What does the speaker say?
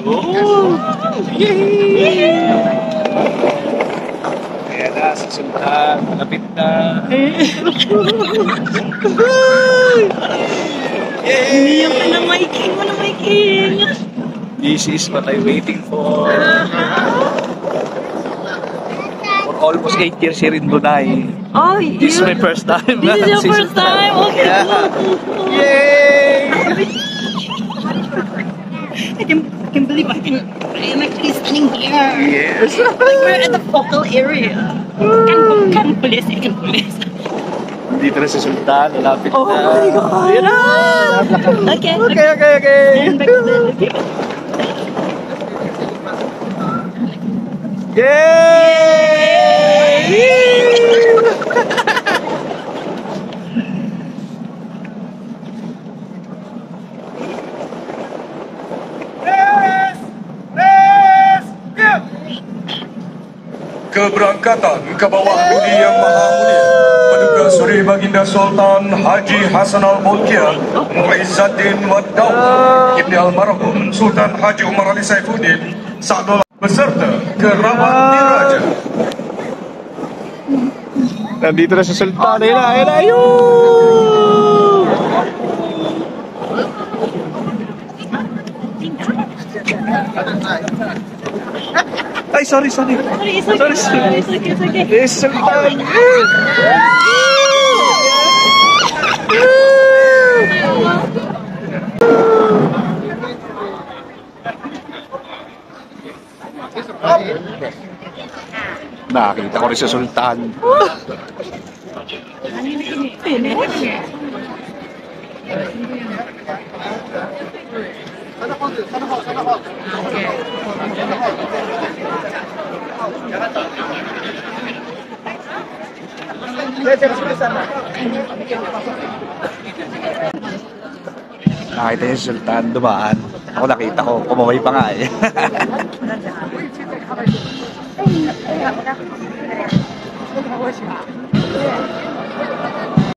Oh! Yay! Ayan na, si Sultan. Malapit na. Umiyak ka na, my king. Ano, my king? This is what I'm waiting for. For almost 8 years here in Brunei. Oh, This is my first time. This is your first time? Okay. Yeah. Yay! I can believe I am actually standing here. Yes. Like we're at the focal area. Can police. Dito na si Sultan. Malapit na. Oh my God. Ayan na! Okay. Okay. Stand back to the Yay! Keberangkatan ke bawah Duli Yang Maha Mulia Paduka Suri Baginda Sultan Haji Hasan Al-Bolkiah Muizzaddin Wad-Daud Ibni Almarhum Sultan Haji Umar Ali Saifuddin Sa'dullah beserta kerabat diraja. Nandito na si Sultan. Ayun! Ay, sorry. Sorry, it's okay. Yes, Sultan. Nakita ko rin si Sultan. Nakita niya si Sultan dumaan. Ako nakita ko, kumaway pa nga eh.